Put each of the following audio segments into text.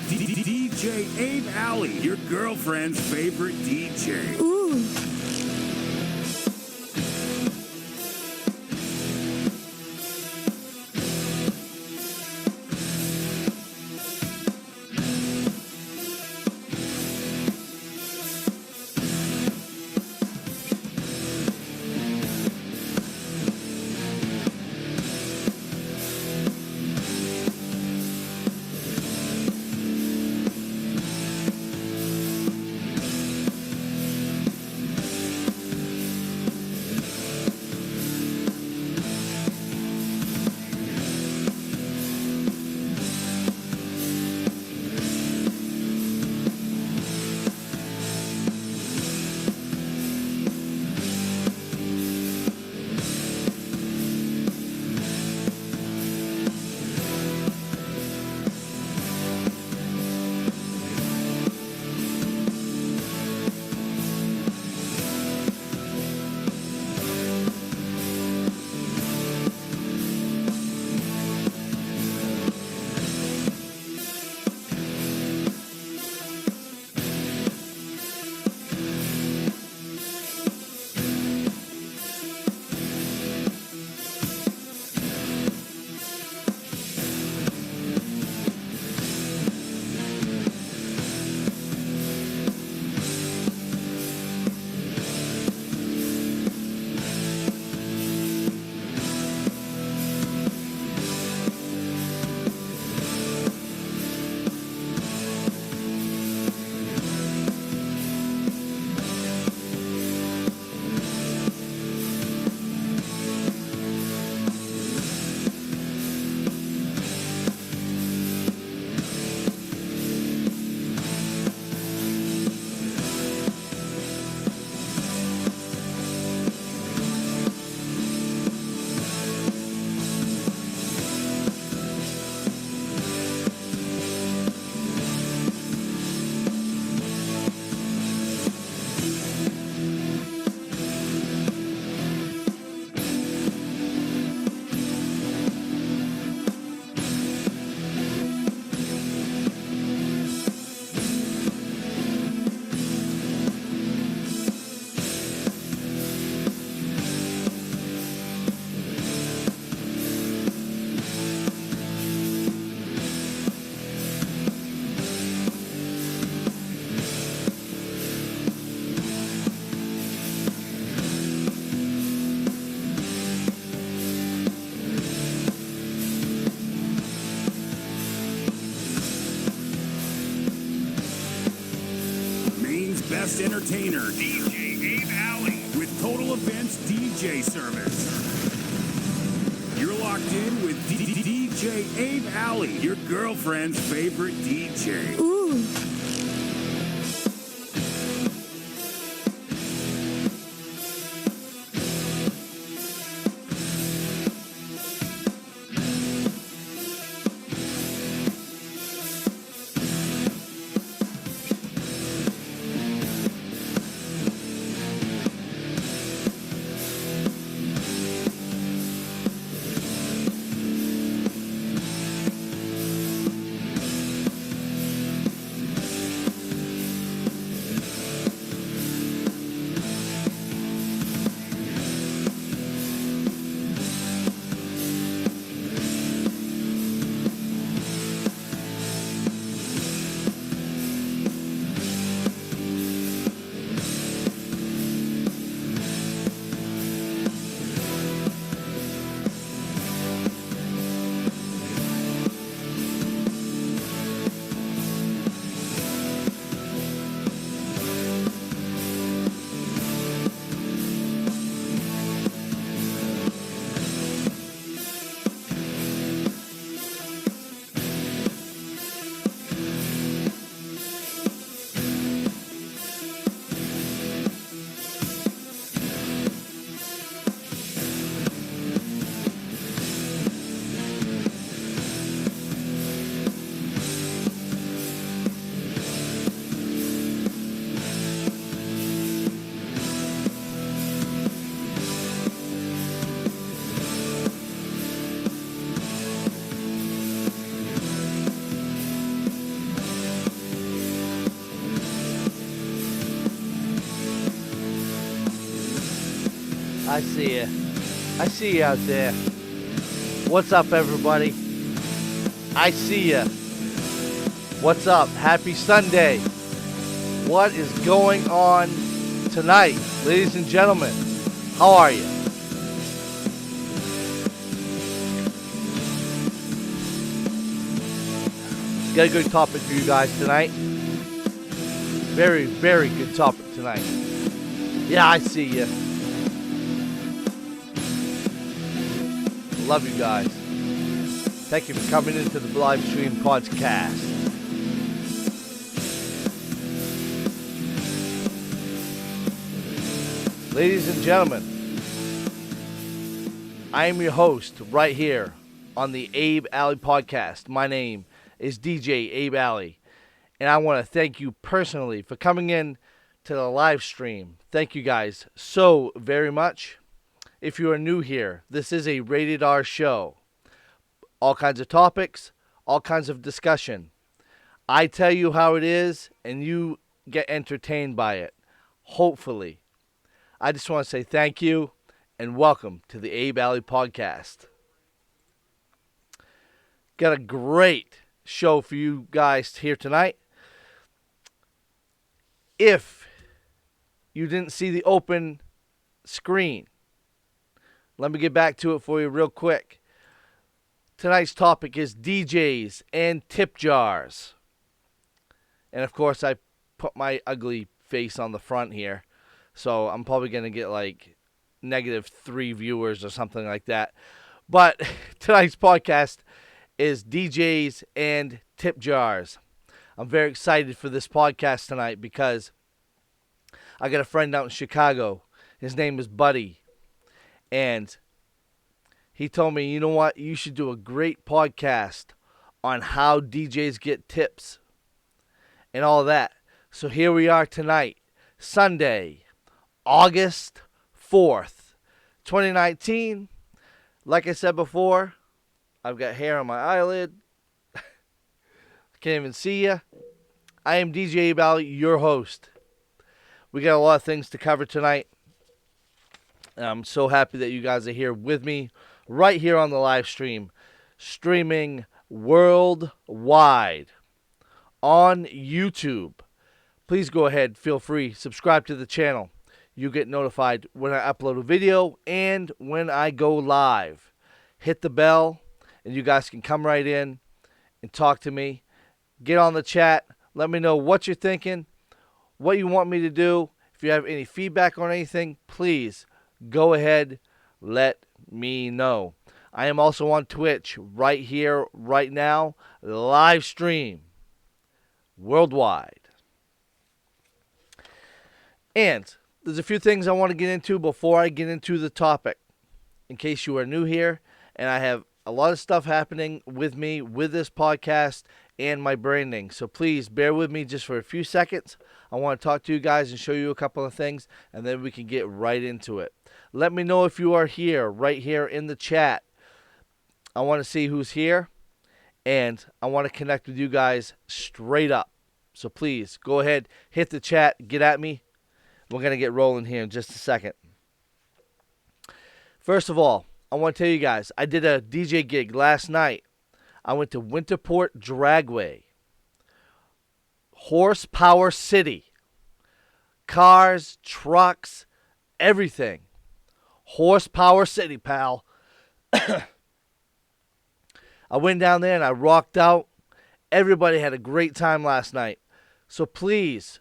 DJ Abe Alley, your girlfriend's favorite DJ. Ooh. Best entertainer, DJ Abe Alley, with Total Events DJ service. You're locked in with DJ Abe Alley, your girlfriend's favorite DJ. Ooh. I see you. I see you out there. What's up, everybody? I see you. What's up? Happy Sunday. What is going on tonight, ladies and gentlemen? How are you? Got a good topic for you guys tonight. Very, very good topic tonight. Yeah, I see you. Love you guys. Thank you for coming into the live stream podcast. Ladies and gentlemen, I am your host right here on the Abe Alley podcast. My name is DJ Abe Alley, and I want to thank you personally for coming in to the live stream. Thank you guys so very much. If you are new here, this is a rated R show. All kinds of topics, all kinds of discussion. I tell you how it is, and you get entertained by it. Hopefully. I just want to say thank you, and welcome to the Abe Alley podcast. Got a great show for you guys here tonight. If you didn't see the open screen, let me get back to it for you real quick. Tonight's topic is DJs and tip jars. And of course, I put my ugly face on the front here. So I'm probably going to get like -3 viewers or something like that. But tonight's podcast is DJs and tip jars. I'm very excited for this podcast tonight because I got a friend out in Chicago. His name is Buddy. And he told me, you know what, you should do a great podcast on how DJs get tips and all that. So here we are tonight, Sunday, August 4th, 2019. Like I said before, I've got hair on my eyelid. I can't even see you. I am DJ Abe, your host. We got a lot of things to cover tonight. I'm so happy that you guys are here with me right here on the live stream, streaming worldwide on YouTube. Please go ahead, feel free, subscribe to the channel. You get notified when I upload a video and when I go live. Hit the bell and you guys can come right in and talk to me. Get on the chat. Let me know what you're thinking, what you want me to do. If you have any feedback on anything, please go ahead, let me know. I am also on Twitch right here, right now, live stream, worldwide. And there's a few things I want to get into before I get into the topic, in case you are new here, and I have a lot of stuff happening with me, with this podcast, and my branding. So please bear with me just for a few seconds. I want to talk to you guys and show you a couple of things, and then we can get right into it. Let me know if you are here, right here in the chat. I want to see who's here, and I want to connect with you guys straight up. So please, go ahead, hit the chat, get at me. We're going to get rolling here in just a second. First of all, I want to tell you guys, I did a DJ gig last night. I went to Winterport Dragway. Horsepower City. Cars, trucks, everything. Horsepower City, pal. I went down there and I rocked out. Everybody had a great time last night. So please,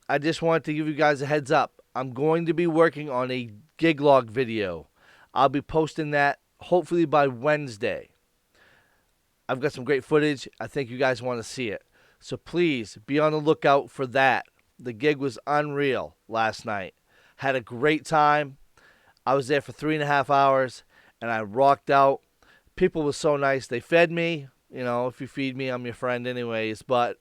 I just wanted to give you guys a heads up. I'm going to be working on a gig log video. I'll be posting that hopefully by Wednesday. I've got some great footage. I think you guys want to see it. So please be on the lookout for that. The gig was unreal last night. Had a great time. I was there for 3.5 hours and I rocked out. People were so nice. They fed me. You know, if you feed me, I'm your friend anyways. But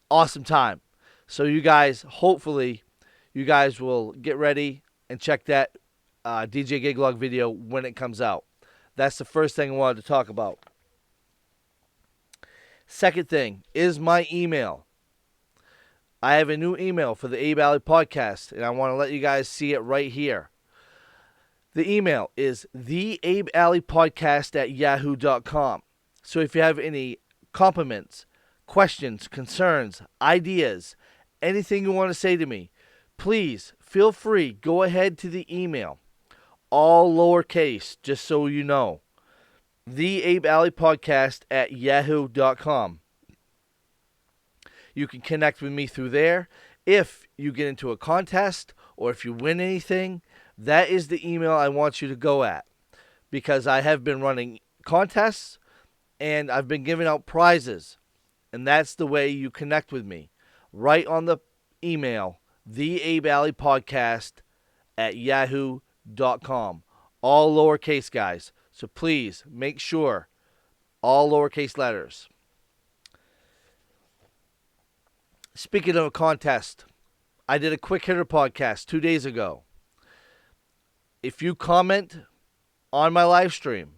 awesome time. So you guys, hopefully, you guys will get ready and check that DJ Gig Log video when it comes out. That's the first thing I wanted to talk about. Second thing is my email. I have a new email for the Abe Alley podcast, and I want to let you guys see it right here. The email is theabealleypodcast@yahoo.com. So if you have any compliments, questions, concerns, ideas, anything you want to say to me, please feel free. Go ahead to the email. All lowercase, just so you know. theabealleypodcast@yahoo.com. You can connect with me through there. If you get into a contest or if you win anything, that is the email I want you to go at, because I have been running contests and I've been giving out prizes, and that's the way you connect with me. Right on the email, theabealleypodcast@yahoo.com. All lowercase, guys. So please make sure all lowercase letters. Speaking of a contest, I did a quick hitter podcast 2 days ago. If you comment on my live stream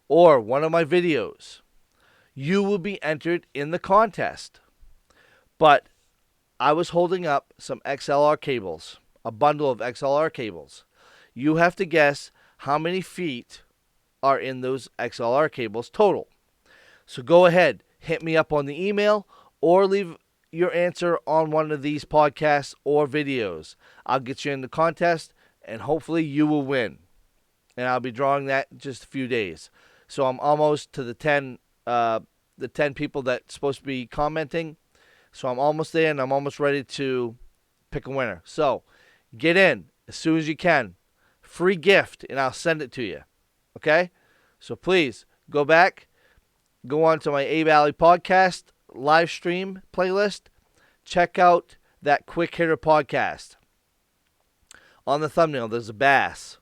or one of my videos, you will be entered in the contest. But I was holding up some XLR cables, a bundle of XLR cables. You have to guess how many feet are in those XLR cables total. So go ahead, hit me up on the email or leave your answer on one of these podcasts or videos. I'll get you in the contest and hopefully you will win. And I'll be drawing that in just a few days. So I'm almost to the 10 people that's supposed to be commenting. So I'm almost there and I'm almost ready to pick a winner. So get in as soon as you can. Free gift and I'll send it to you. Okay? So please go back, go on to my Abe Alley podcast live stream playlist. Check out that quick hitter podcast. On the thumbnail, there's a bass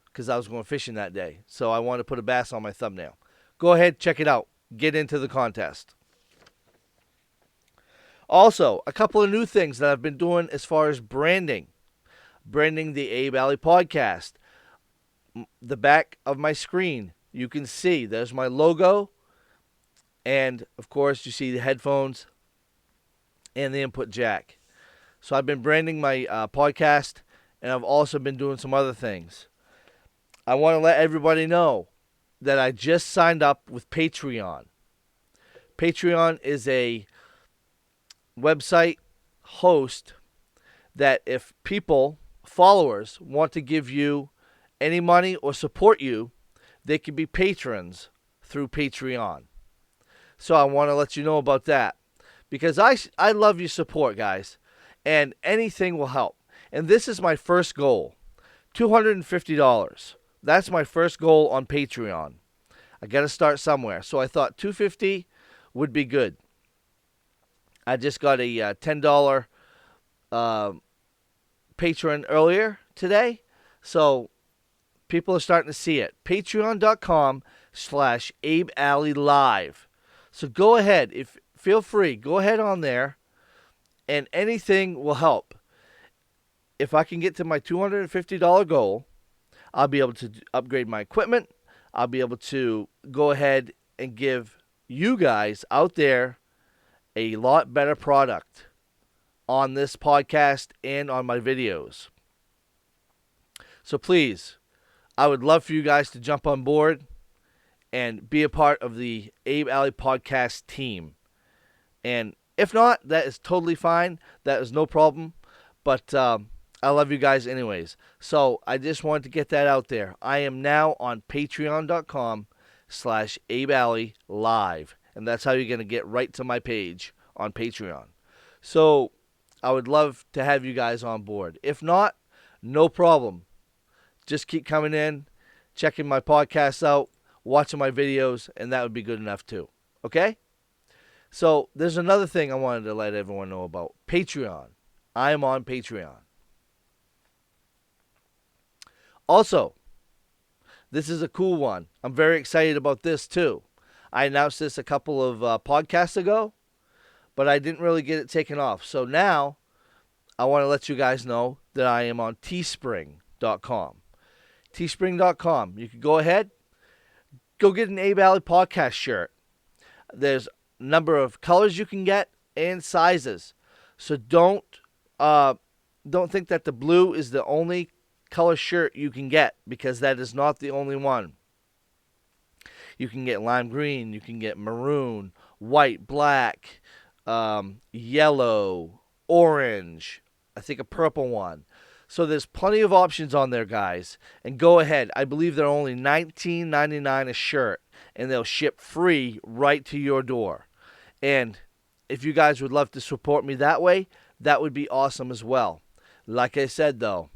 because I was going fishing that day. So I wanted to put a bass on my thumbnail. Go ahead, check it out. Get into the contest. Also, a couple of new things that I've been doing as far as branding. Branding the Abe Alley podcast. The back of my screen, you can see there's my logo. And, of course, you see the headphones and the input jack. So I've been branding my podcast, and I've also been doing some other things. I want to let everybody know that I just signed up with Patreon. Patreon is a website host that if people, followers, want to give you any money or support you, they can be patrons through Patreon. So I want to let you know about that, because I love your support, guys, and anything will help. And this is my first goal, $250. That's my first goal on Patreon. I got to start somewhere. So I thought $250 would be good. I just got a $10 patron earlier today, so people are starting to see it. Patreon.com/Abe Alley Live. So go ahead, feel free, go ahead on there, and anything will help. If I can get to my $250 goal, I'll be able to upgrade my equipment. I'll be able to go ahead and give you guys out there a lot better product on this podcast and on my videos. So please, I would love for you guys to jump on board and be a part of the Abe Alley podcast team. And if not, that is totally fine. That is no problem. But I love you guys anyways. So I just wanted to get that out there. I am now on patreon.com/Abe Alley Live. And that's how you're going to get right to my page on Patreon. So I would love to have you guys on board. If not, no problem. Just keep coming in, checking my podcasts out, watching my videos, and that would be good enough too. Okay? So there's another thing I wanted to let everyone know about. Patreon. I am on Patreon. Also, this is a cool one. I'm very excited about this too. I announced this a couple of podcasts ago, but I didn't really get it taken off. So now I want to let you guys know that I am on teespring.com. Teespring.com. You can go ahead, go get an Abe Alley podcast shirt. There's a number of colors you can get and sizes. So don't think that the blue is the only color shirt you can get, because that is not the only one. You can get lime green, you can get maroon, white, black, yellow, orange, I think a purple one. So there's plenty of options on there, guys. And go ahead. I believe they're only $19.99 a shirt, and they'll ship free right to your door. And if you guys would love to support me that way, that would be awesome as well. Like I said, though,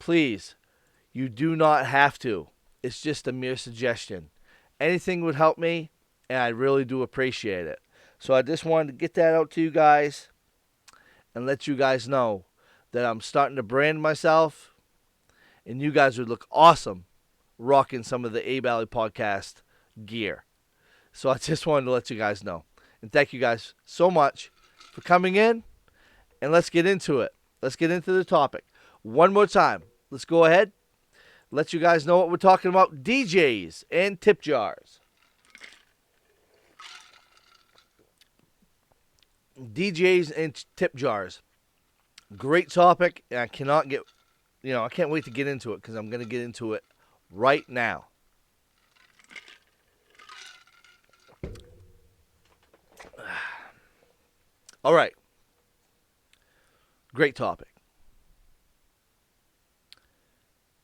please, you do not have to. It's just a mere suggestion. Anything would help me, and I really do appreciate it. So I just wanted to get that out to you guys and let you guys know that I'm starting to brand myself, and you guys would look awesome rocking some of the Abe Alley podcast gear. So I just wanted to let you guys know. And thank you guys so much for coming in, and let's get into it. Let's get into the topic. One more time. Let's go ahead. Let you guys know what we're talking about. DJs and tip jars. DJs and tip jars. Great topic. And I can't wait to get into it, because I'm going to get into it right now. All right. Great topic.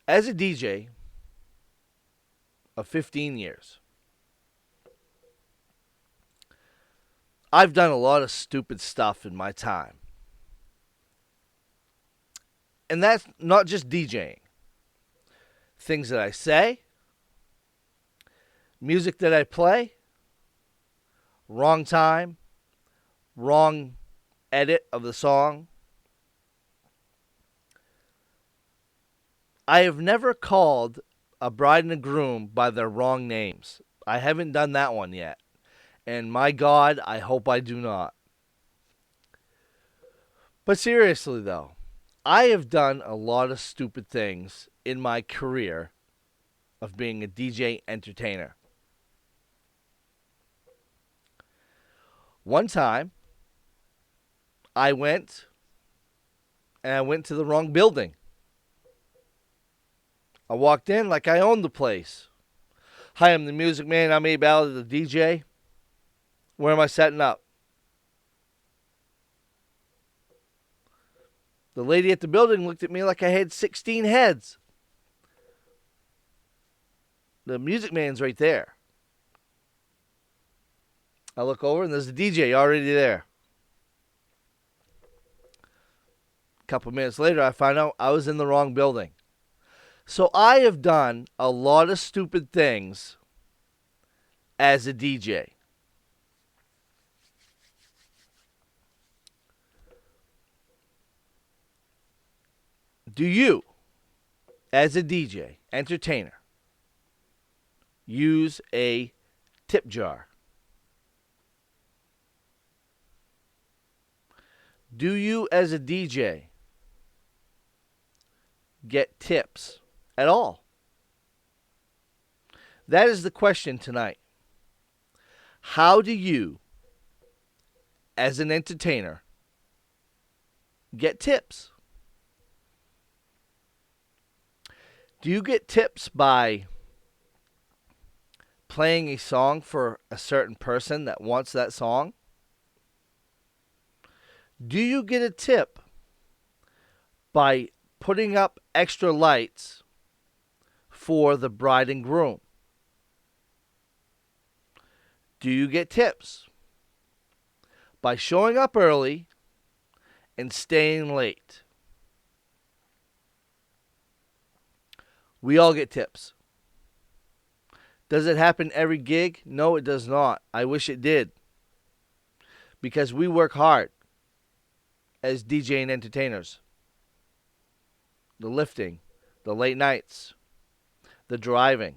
As a DJ of 15 years, I've done a lot of stupid stuff in my time. And that's not just DJing. Things that I say, music that I play, wrong time, wrong edit of the song. I have never called a bride and a groom by their wrong names. I haven't done that one yet. And my God, I hope I do not. But seriously, though, I have done a lot of stupid things in my career of being a DJ entertainer. One time, I went to the wrong building. I walked in like I owned the place. Hi, I'm the music man. I'm Abe Alley, the DJ. Where am I setting up? The lady at the building looked at me like I had 16 heads. The music man's right there. I look over and there's the DJ already there. A couple minutes later, I find out I was in the wrong building. So I have done a lot of stupid things as a DJ. Do you, as a DJ, entertainer, use a tip jar? Do you, as a DJ, get tips at all? That is the question tonight. How do you, as an entertainer, get tips? Do you get tips by playing a song for a certain person that wants that song? Do you get a tip by putting up extra lights for the bride and groom? Do you get tips by showing up early and staying late? We all get tips. Does it happen every gig? No, it does not. I wish it did. Because we work hard as DJ and entertainers. The lifting, the late nights, the driving,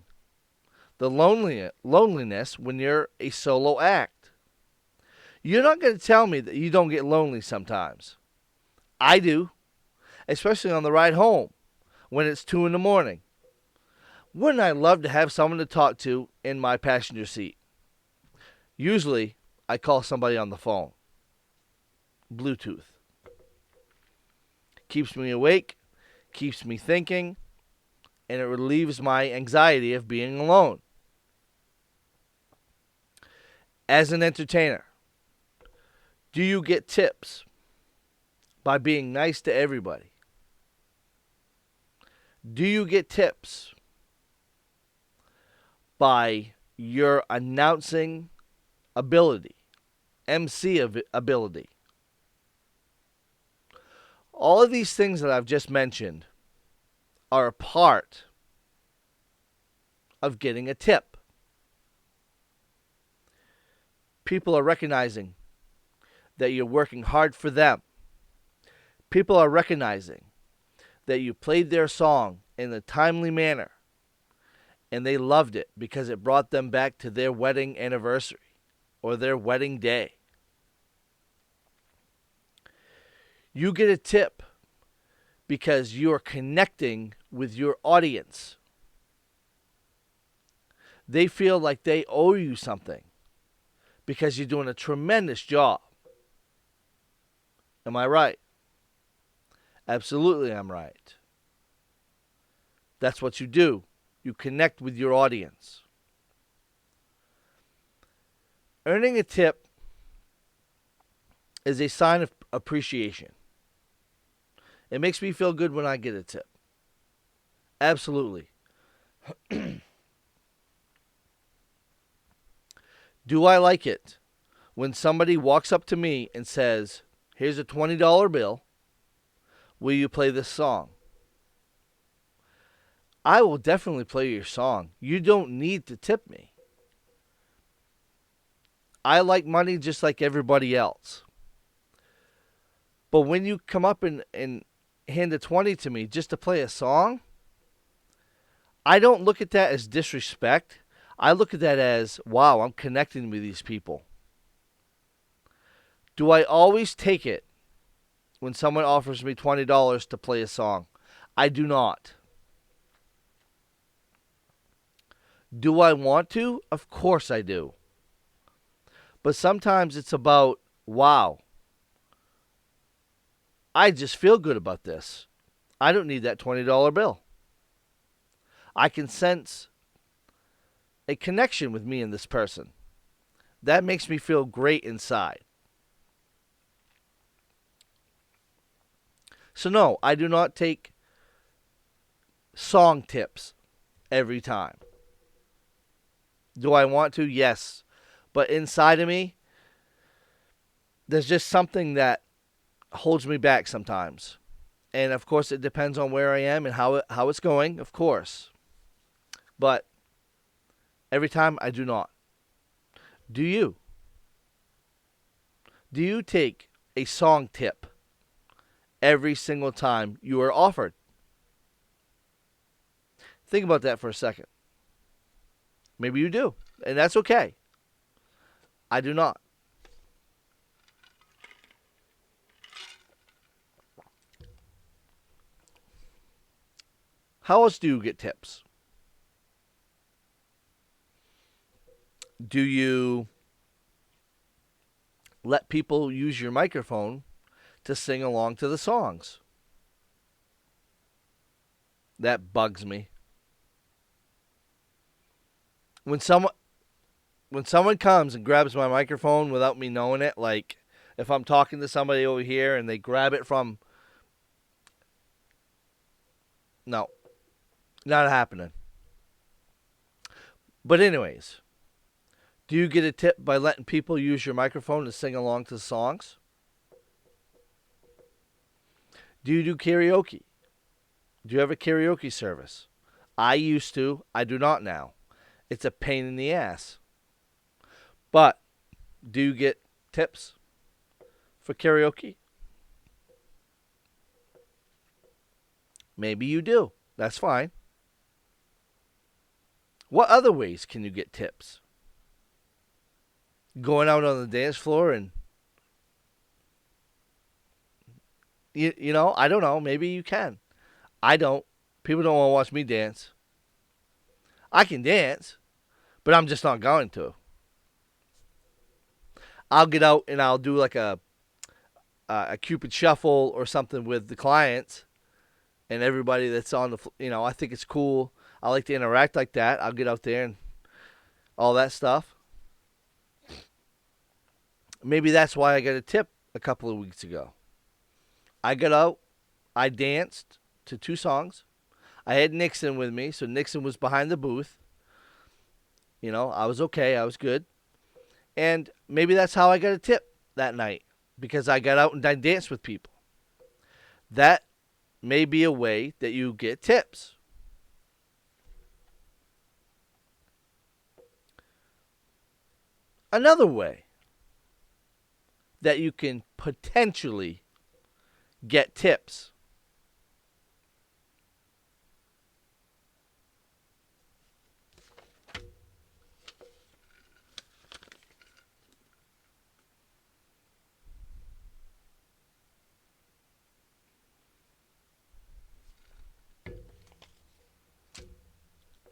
the loneliness when you're a solo act. You're not going to tell me that you don't get lonely sometimes. I do, especially on the ride home when it's 2 a.m. Wouldn't I love to have someone to talk to in my passenger seat? Usually, I call somebody on the phone. Bluetooth. Keeps me awake, keeps me thinking, and it relieves my anxiety of being alone. As an entertainer, do you get tips by being nice to everybody? Do you get tips by your announcing ability, MC ability? All of these things that I've just mentioned are a part of getting a tip. People are recognizing that you're working hard for them. People are recognizing that you played their song in a timely manner and they loved it because it brought them back to their wedding anniversary or their wedding day. You get a tip because you are connecting with your audience. They feel like they owe you something because you're doing a tremendous job. Am I right? Absolutely, I'm right. That's what you do. You connect with your audience. Earning a tip is a sign of appreciation. It makes me feel good when I get a tip. Absolutely. Do I like it when somebody walks up to me and says, "Here's a $20 bill. Will you play this song?" I will definitely play your song. You don't need to tip me. I like money just like everybody else. But when you come up and hand a 20 to me just to play a song, I don't look at that as disrespect. I look at that as, wow, I'm connecting with these people. Do I always take it when someone offers me $20 to play a song? I do not. Do I want to? Of course I do. But sometimes it's about, wow, I just feel good about this. I don't need that $20 bill. I can sense a connection with me and this person. That makes me feel great inside. So no, I do not take song tips every time. Do I want to? Yes. But inside of me, there's just something that holds me back sometimes. And of course, it depends on where I am and how it's going, of course. But every time I do not. Do you? Do you take a song tip every single time you are offered? Think about that for a second. Maybe you do, and that's okay. I do not. How else do you get tips? Do you let people use your microphone to sing along to the songs? That bugs me. When someone comes and grabs my microphone without me knowing it, like if I'm talking to somebody over here and they grab it from... No. Not happening. But anyways, do you get a tip by letting people use your microphone to sing along to the songs? Do you do karaoke? Do you have a karaoke service? I used to. I do not now. It's a pain in the ass. But do you get tips for karaoke? Maybe you do. That's fine. What other ways can you get tips? Going out on the dance floor and, you know, I don't know. Maybe you can. I don't. People don't want to watch me dance. I can dance, but I'm just not going to. I'll get out and I'll do like a Cupid shuffle or something with the clients, and everybody that's on the, I think it's cool. I like to interact like that. I'll get out there and all that stuff. Maybe that's why I got a tip a couple of weeks ago. I got out, I danced to 2 songs. I had Nixon with me, so Nixon was behind the booth. I was okay, I was good. And maybe that's how I got a tip that night, because I got out and I danced with people. That may be a way that you get tips. Another way that you can potentially get tips.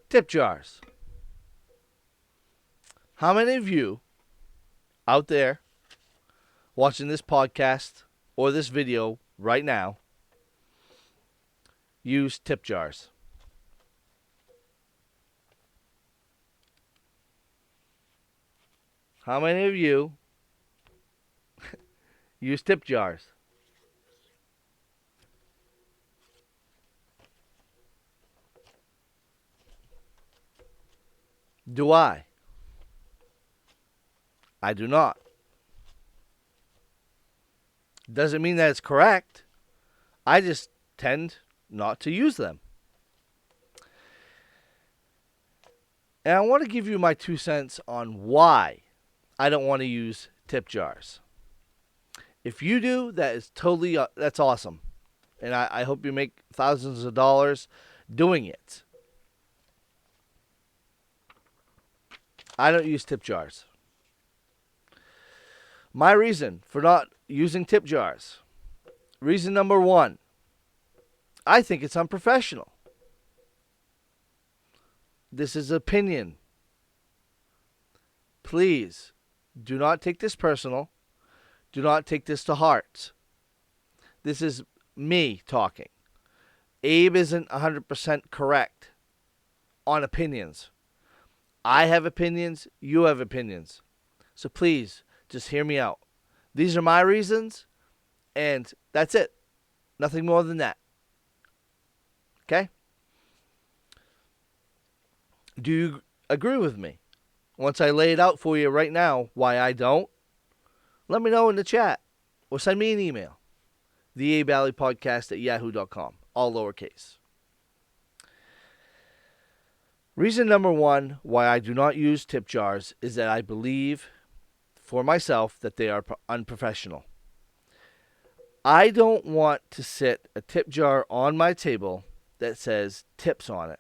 Tip jars. How many of you out there watching this podcast or this video right now use tip jars? How many of you use tip jars? Do I? I do not. Doesn't mean that it's correct. I just tend not to use them. And I want to give you my 2 cents on why I don't want to use tip jars. If you do, that is totally, that's awesome. And I hope you make thousands of dollars doing it. I don't use tip jars. My reason for not using tip jars. Reason number 1. I think it's unprofessional. This is opinion. Please, do not take this personal. Do not take this to heart. This is me talking. Abe isn't 100% correct on opinions. I have opinions. You have opinions. So please, just hear me out. These are my reasons, and that's it. Nothing more than that. Okay? Do you agree with me? Once I lay it out for you right now why I don't, let me know in the chat or send me an email. theaballeypodcast@yahoo.com. All lowercase. Reason number 1 why I do not use tip jars is that I believe for myself that they are unprofessional. I don't want to sit a tip jar on my table that says tips on it.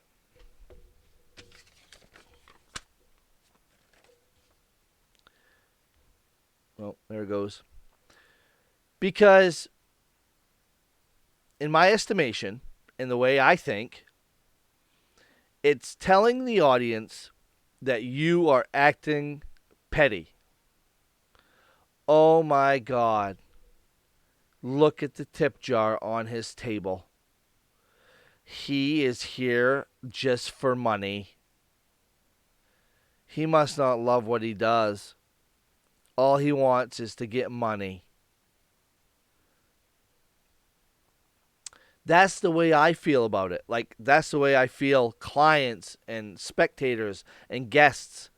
Well, there it goes. Because in my estimation, in the way I think, it's telling the audience that you are acting petty. Oh my God. Look at the tip jar on his table. He is here just for money. He must not love what he does. All he wants is to get money. That's the way I feel about it. Like, that's the way I feel clients and spectators and guests,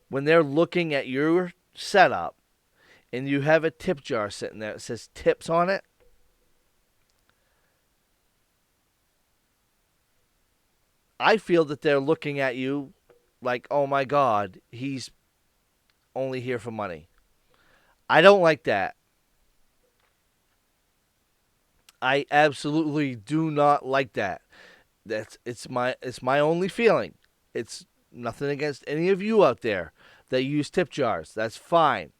when they're looking at your setup and you have a tip jar sitting there that says tips on it, I feel that they're looking at you like, oh my God, he's only here for money. I don't like that. I absolutely do not like that. It's my only feeling. It's nothing against any of you out there that use tip jars. That's fine.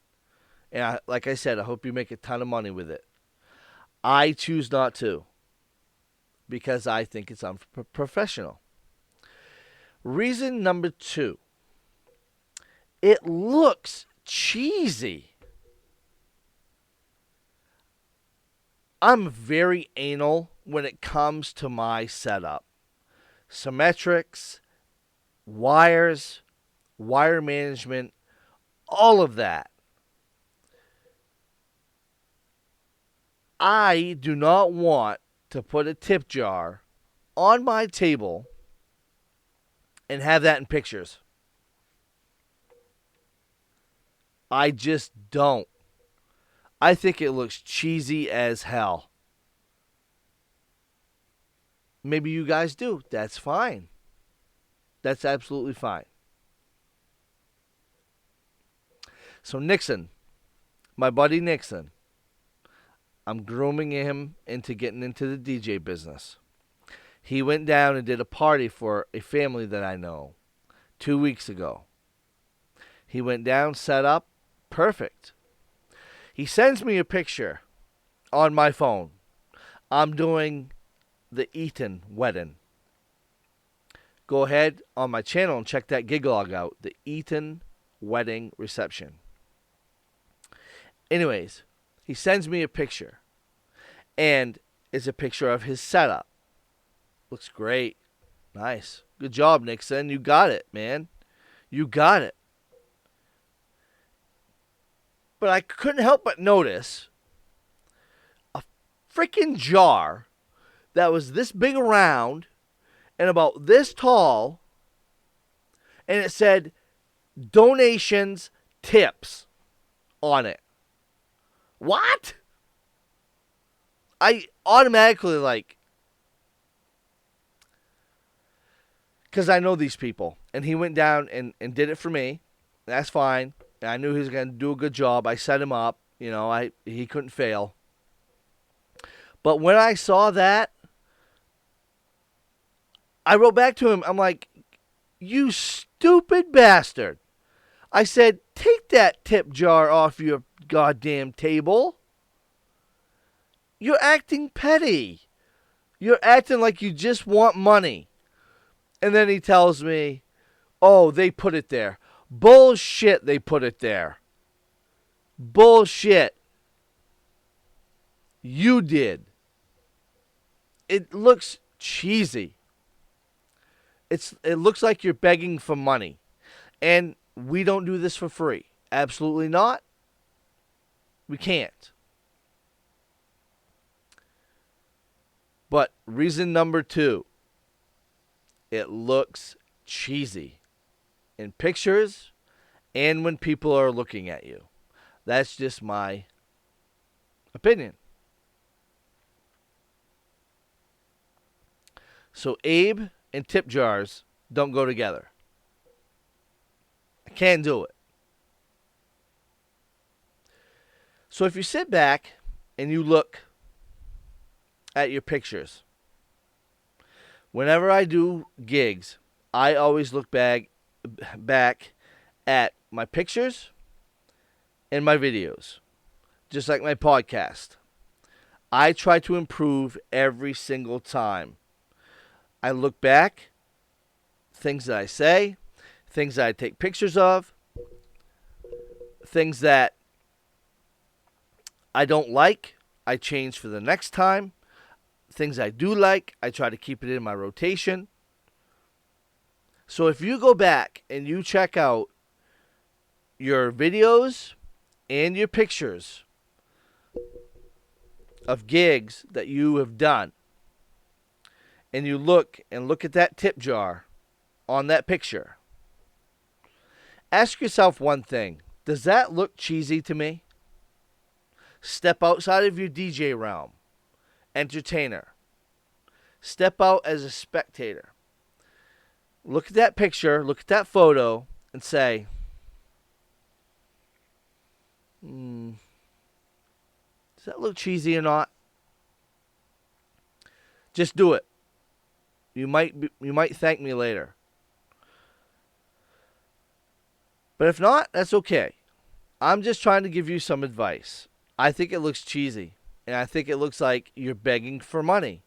And like I said, I hope you make a ton of money with it. I choose not to because I think it's unprofessional. Reason number 2. It looks cheesy. I'm very anal when it comes to my setup. Symmetrics, wires, wire management, all of that. I do not want to put a tip jar on my table and have that in pictures. I just don't. I think it looks cheesy as hell. Maybe you guys do. That's fine. That's absolutely fine. So Nixon, my buddy Nixon, I'm grooming him into getting into the DJ business. He went down and did a party for a family that I know 2 weeks ago. He went down, set up, perfect. He sends me a picture on my phone. I'm doing the Eaton wedding. Go ahead on my channel and check that gig log out. The Eaton wedding reception. Anyways, he sends me a picture. And it's a picture of his setup. Looks great. Nice. Good job, Nixon. You got it, man. You got it. But I couldn't help but notice a freaking jar that was this big around and about this tall, and it said donations tips on it. What? I automatically because I know these people, and he went down and did it for me. That's fine. And I knew he was going to do a good job. I set him up. He couldn't fail. But when I saw that, I wrote back to him. I'm like, you stupid bastard. I said, take that tip jar off your goddamn table. You're acting petty. You're acting like you just want money. And then he tells me, oh, they put it there. Bullshit, they put it there. Bullshit. You did. It looks cheesy. It looks like you're begging for money. And we don't do this for free. Absolutely not. We can't. But reason number 2, it looks cheesy in pictures and when people are looking at you. That's just my opinion. So Abe and tip jars don't go together. I can't do it. So if you sit back and you look at your pictures, whenever I do gigs, I always look back at my pictures and my videos, just like my podcast. I try to improve every single time. I look back, things that I say, things that I take pictures of, things that I don't like, I change for the next time. Things I do like, I try to keep it in my rotation. So if you go back and you check out your videos and your pictures of gigs that you have done, and you look at that tip jar on that picture, ask yourself one thing. Does that look cheesy to me? Step outside of your DJ realm. Entertainer. Step out as a spectator. Look at that picture, look at that photo, and say, does that look cheesy or not? Just do it. You might thank me later. But if not, that's okay. I'm just trying to give you some advice. I think it looks cheesy. And I think it looks like you're begging for money.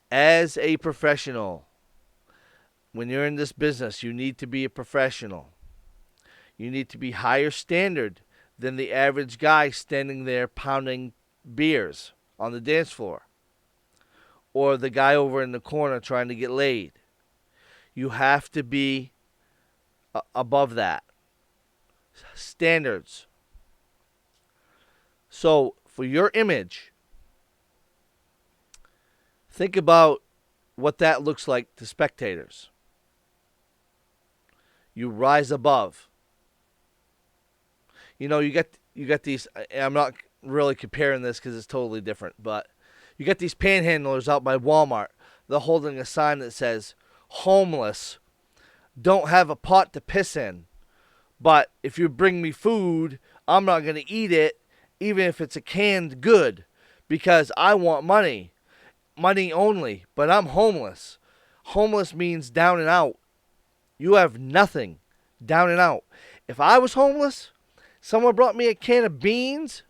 As a professional, when you're in this business, you need to be a professional. You need to be higher standard than the average guy standing there pounding beers on the dance floor. or the guy over in the corner trying to get laid. You have to be above that. Standards. So, for your image, think about what that looks like to spectators. You rise above. You know, you get these. I'm not really comparing this because it's totally different, but you get these panhandlers out by Walmart. They're holding a sign that says, "Homeless, don't have a pot to piss in, but if you bring me food, I'm not going to eat it, even if it's a canned good, because I want money. Money only, but I'm homeless." Homeless means down and out. You have nothing. Down and out. If I was homeless, someone brought me a can of beans,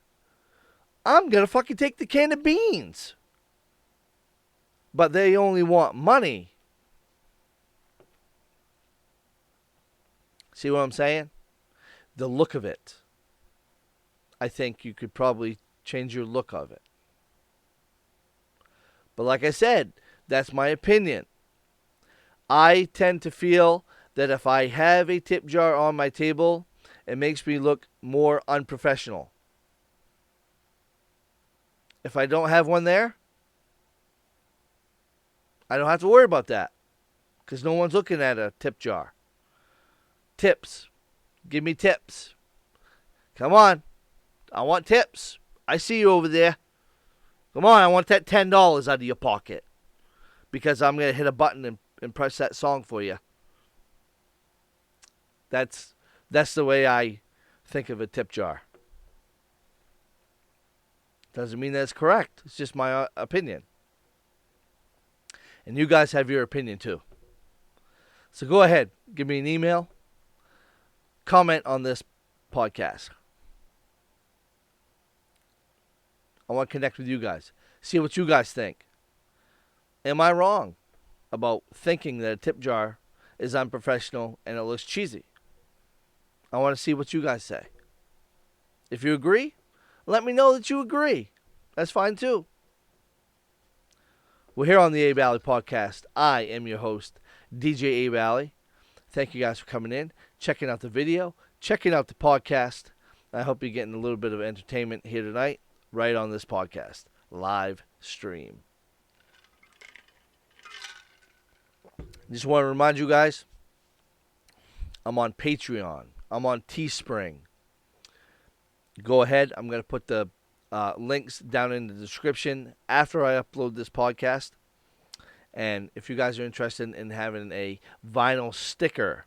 I'm going to fucking take the can of beans. But they only want money. See what I'm saying? The look of it. I think you could probably change your look of it. But like I said, that's my opinion. I tend to feel that if I have a tip jar on my table, it makes me look more unprofessional. If I don't have one there, I don't have to worry about that, because no one's looking at a tip jar. Tips. Give me tips. Come on. I want tips. I see you over there. Come on, I want that $10 out of your pocket, because I'm going to hit a button and press that song for you. That's the way I think of a tip jar. Doesn't mean that's correct. It's just my opinion. And you guys have your opinion too. So go ahead. Give me an email. Comment on this podcast. I want to connect with you guys. See what you guys think. Am I wrong about thinking that a tip jar is unprofessional and it looks cheesy? I want to see what you guys say. If you agree, let me know that you agree. That's fine too. We're here on the Abe Alley Podcast. I am your host, DJ Abe Alley. Thank you guys for coming in, checking out the video, checking out the podcast. I hope you're getting a little bit of entertainment here tonight, right on this podcast, live stream. Just want to remind you guys, I'm on Patreon. I'm on Teespring. Go ahead. I'm going to put the links down in the description after I upload this podcast. And if you guys are interested in having a vinyl sticker,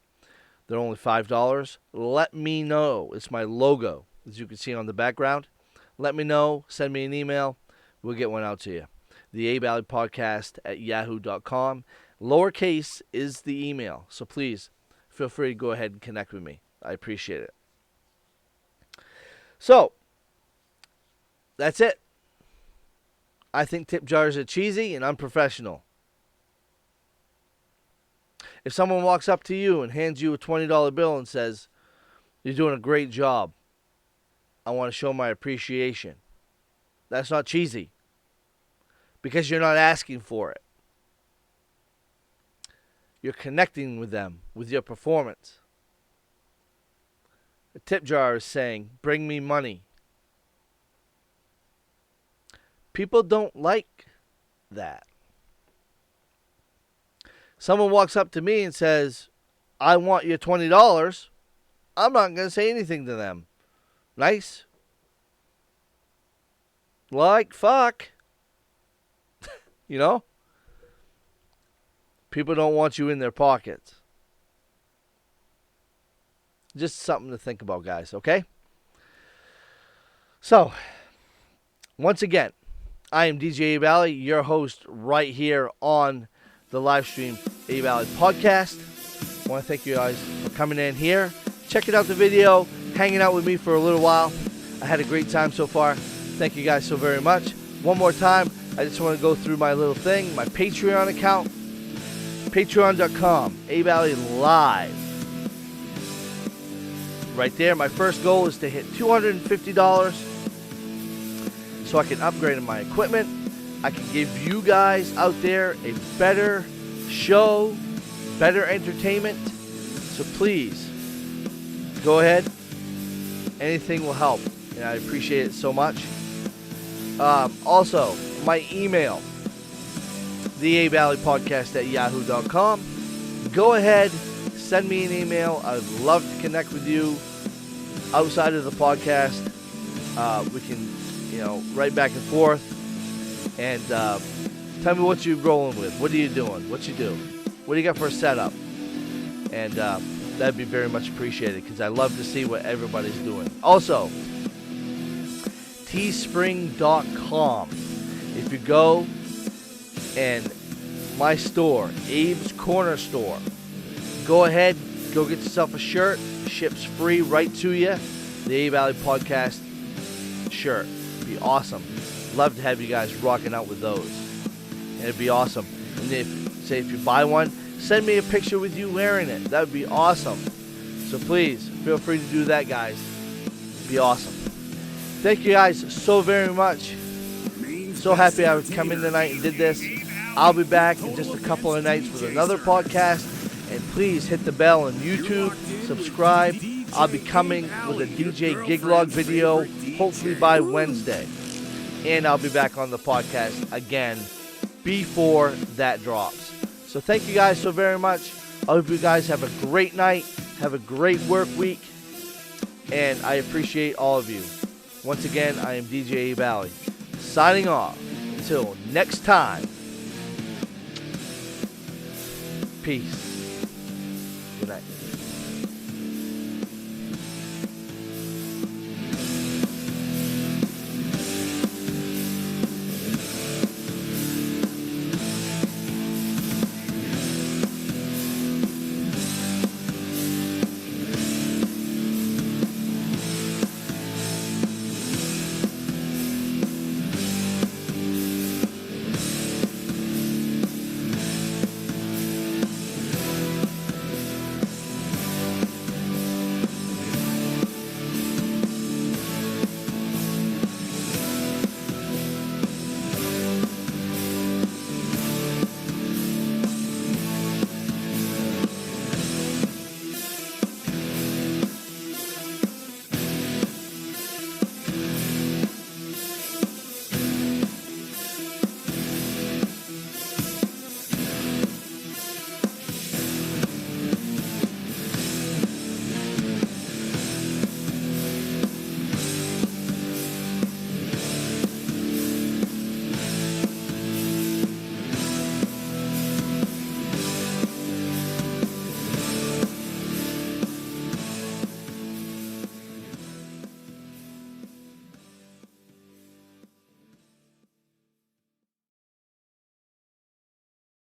they're only $5. Let me know. It's my logo, as you can see on the background. Let me know. Send me an email. We'll get one out to you. The Abe Alley Podcast at yahoo.com. Lowercase is the email. So please feel free to go ahead and connect with me. I appreciate it. So, that's it. I think tip jars are cheesy and unprofessional. If someone walks up to you and hands you a $20 bill and says, "You're doing a great job, I want to show my appreciation," that's not cheesy, because you're not asking for it. You're connecting with them with your performance. A tip jar is saying, "Bring me money." People don't like that. Someone walks up to me and says, "I want your $20. I'm not going to say anything to them. Nice? Like fuck. You know? People don't want you in their pockets. Just something to think about, guys, okay? So, once again, I am DJ Abe Alley, your host right here on the live stream Abe Alley Podcast. I want to thank you guys for coming in here, checking out the video, hanging out with me for a little while. I had a great time so far. Thank you guys so very much. One more time, I just want to go through my little thing, my Patreon account, patreon.com, Abe Alley Live. Right there, my first goal is to hit $250 so I can upgrade my equipment, I can give you guys out there a better show, better entertainment. So please, go ahead. Anything will help, and I appreciate it so much. Also, my email, theaballeypodcast@yahoo.com. Go ahead, send me an email. I'd love to connect with you outside of the podcast. We can, write back and forth, and tell me what you're rolling with. What are you doing? What you do? What do you got for a setup? And that'd be very much appreciated, because I love to see what everybody's doing. Also, teespring.com. If you go and my store, Abe's Corner Store, go ahead, go get yourself a shirt. Ships free right to you. The Abe Alley Podcast shirt. It'd be awesome. Love to have you guys rocking out with those. And it'd be awesome. And if you buy one, send me a picture with you wearing it. That would be awesome. So please, feel free to do that, guys. It'd be awesome. Thank you guys so very much. So happy I would come in tonight and did this. I'll be back in just a couple of nights with another podcast. And please hit the bell on YouTube. Subscribe. I'll be coming with a DJ gig log video, hopefully by Wednesday. And I'll be back on the podcast again before that drops. So thank you guys so very much. I hope you guys have a great night. Have a great work week. And I appreciate all of you. Once again, I am DJ Abe Alley, signing off. Until next time. Peace.